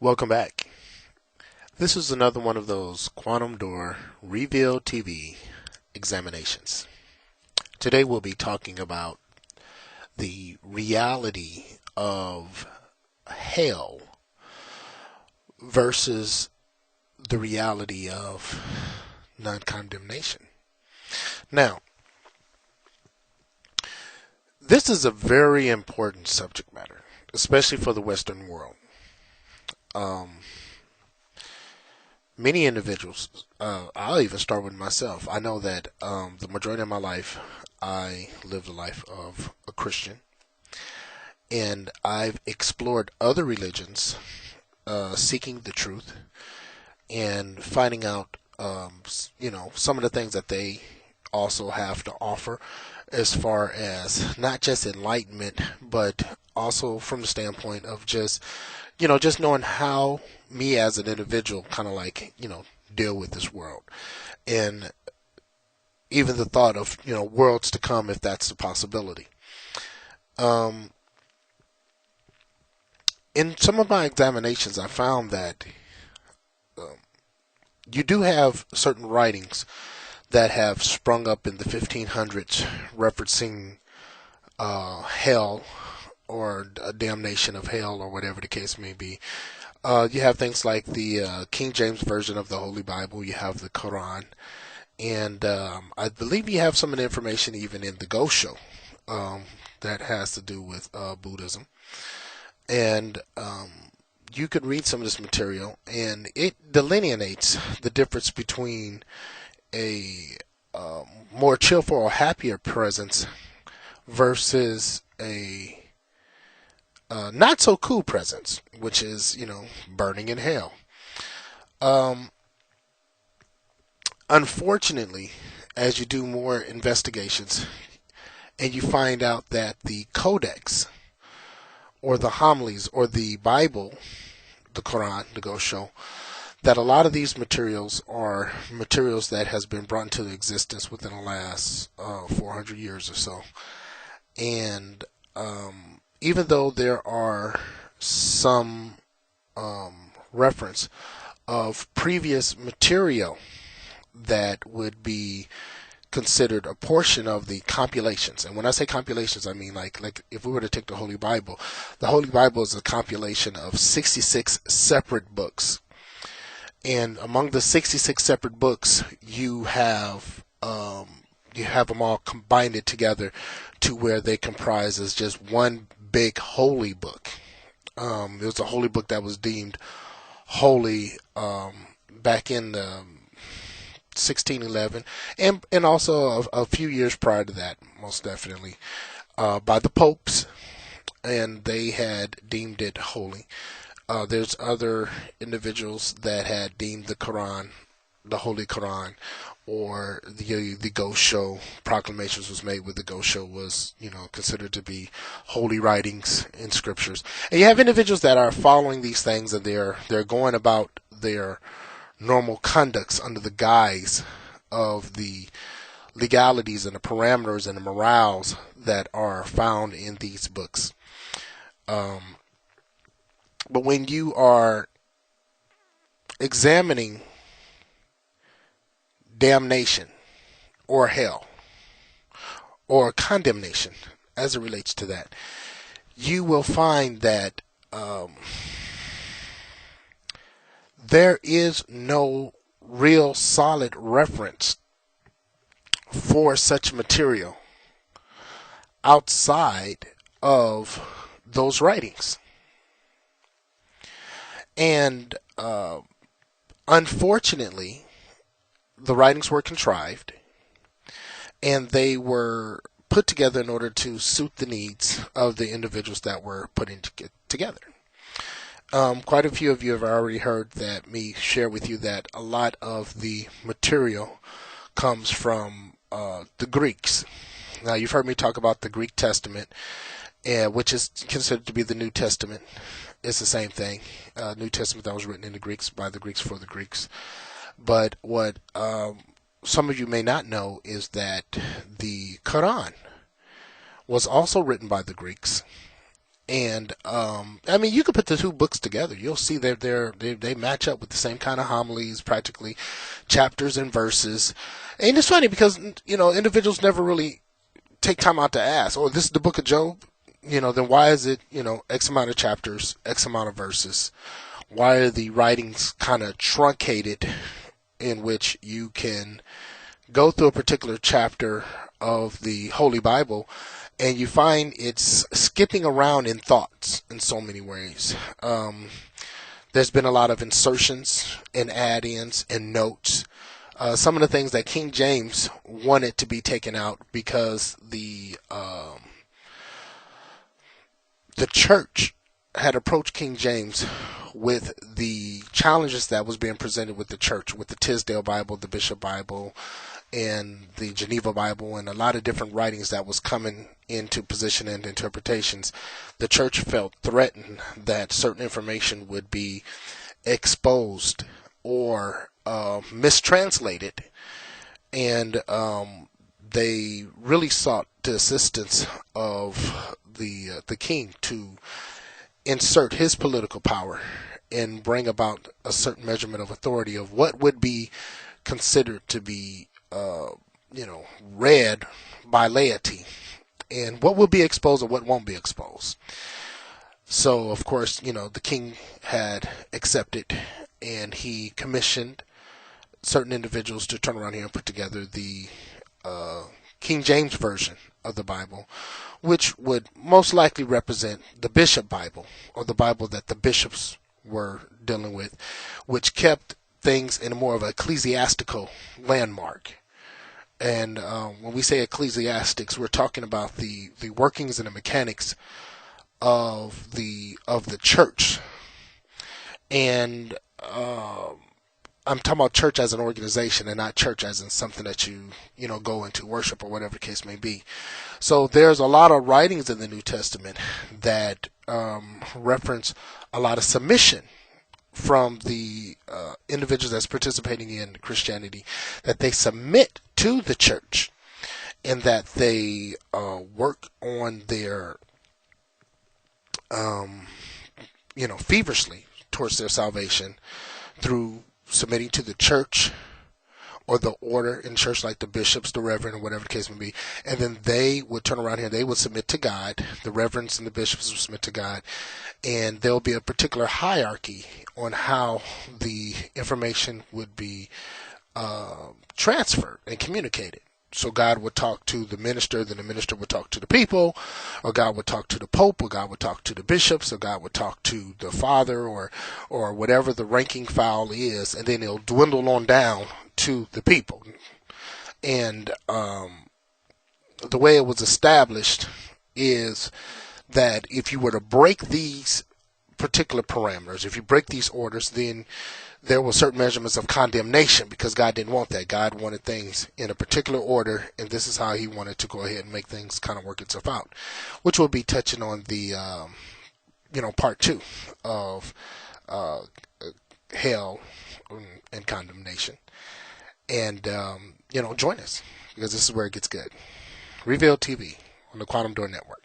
Welcome back. This is another one of those Quantumdoor Reveal TV examinations. Today we'll be talking about the reality of hell versus the reality of non-condemnation. Now, this is a very important subject matter, especially for the Western world. Many individuals, I'll even start with myself. I know that the majority of my life, I lived a life of a Christian, and I've explored other religions, seeking the truth and finding out, some of the things that they also have to offer as far as not just enlightenment, but also from the standpoint of just knowing how me as an individual kind of deal with this world. And even the thought of, worlds to come, if that's the possibility. In some of my examinations, I found that you do have certain writings that have sprung up in the 1500s referencing hell or a damnation of hell or whatever the case may be. You have things like the King James Version of the Holy Bible. You have the Quran. And I believe you have some of the information even in the Ghost Show that has to do with Buddhism. And you could read some of this material, and it delineates the difference between a more cheerful or happier presence versus a not so cool presence, which is, burning in hell. Unfortunately, as you do more investigations and you find out that the codex or the homilies or the Bible, the Quran, the Ghost Show, that a lot of these materials are materials that has been brought into existence within the last 400 years or so. And even though there are some reference of previous material that would be considered a portion of the compilations. And when I say compilations, I mean like if we were to take the Holy Bible is a compilation of 66 separate books. And among the 66 separate books, you have them all combined together to where they comprise as just one big holy book. It was a holy book that was deemed holy back in 1611, and also a few years prior to that, most definitely, by the popes, and they had deemed it holy. There's other individuals that had deemed the Quran, the Holy Quran, or the Ghost Show, proclamations was made where the Ghost Show was, considered to be holy writings in scriptures. And you have individuals that are following these things, and they're going about their normal conducts under the guise of the legalities and the parameters and the morals that are found in these books. But when you are examining damnation or hell or condemnation as it relates to that, you will find that there is no real solid reference for such material outside of those writings. And unfortunately, the writings were contrived, and they were put together in order to suit the needs of the individuals that were putting together. Quite a few of you have already heard me share with you that a lot of the material comes from the Greeks. Now, you've heard me talk about the Greek Testament, which is considered to be the New Testament. It's the same thing. New Testament that was written in the Greeks by the Greeks for the Greeks. But what some of you may not know is that the Quran was also written by the Greeks, And I mean, you could put the two books together. You'll see that they match up with the same kind of homilies, practically chapters and verses. And it's funny because individuals never really take time out to ask, "Oh, this is the book of Job." Then why is it X amount of chapters, X amount of verses? Why are the writings kind of truncated, in which you can go through a particular chapter of the Holy Bible and you find it's skipping around in thoughts in so many ways. There's been a lot of insertions and add-ins and notes. Some of the things that King James wanted to be taken out because the church had approached King James with the challenges that was being presented with the church, with the Tisdale Bible, the Bishop Bible, and the Geneva Bible, and a lot of different writings that was coming into position and interpretations. The church felt threatened that certain information would be exposed or mistranslated, and they really sought the assistance of the king to insert his political power and bring about a certain measurement of authority of what would be considered to be read by laity, and what will be exposed and what won't be exposed. So, of course, the king had accepted, and he commissioned certain individuals to turn around here and put together the King James Version of the Bible, which would most likely represent the Bishop Bible, or the Bible that the bishops were dealing with, which kept things in more of an ecclesiastical landmark. And when we say ecclesiastics, we're talking about the workings and the mechanics of the church. And I'm talking about church as an organization and not church as in something that you go into worship or whatever the case may be. So there's a lot of writings in the New Testament that reference a lot of submission from the individuals that's participating in Christianity, that they submit to the church, and that they work on their feverishly towards their salvation through submitting to the church or the order in church, like the bishops, the reverend, or whatever the case may be. And then they would turn around here, they would submit to God. The reverends and the bishops would submit to God. And there'll be a particular hierarchy on how the information would be transferred and communicated. So God would talk to the minister, then the minister would talk to the people, or God would talk to the pope, or God would talk to the bishops, or God would talk to the father, or whatever the ranking file is, and then it'll dwindle on down to the people. And the way it was established is that if you were to break these particular parameters, if you break these orders, then there were certain measurements of condemnation, because God didn't want that. God wanted things in a particular order, and this is how he wanted to go ahead and make things kind of work itself out, which will be touching on the part 2 of hell and condemnation. And join us, because this is where it gets good. Reveal TV on the Quantumdoor Network.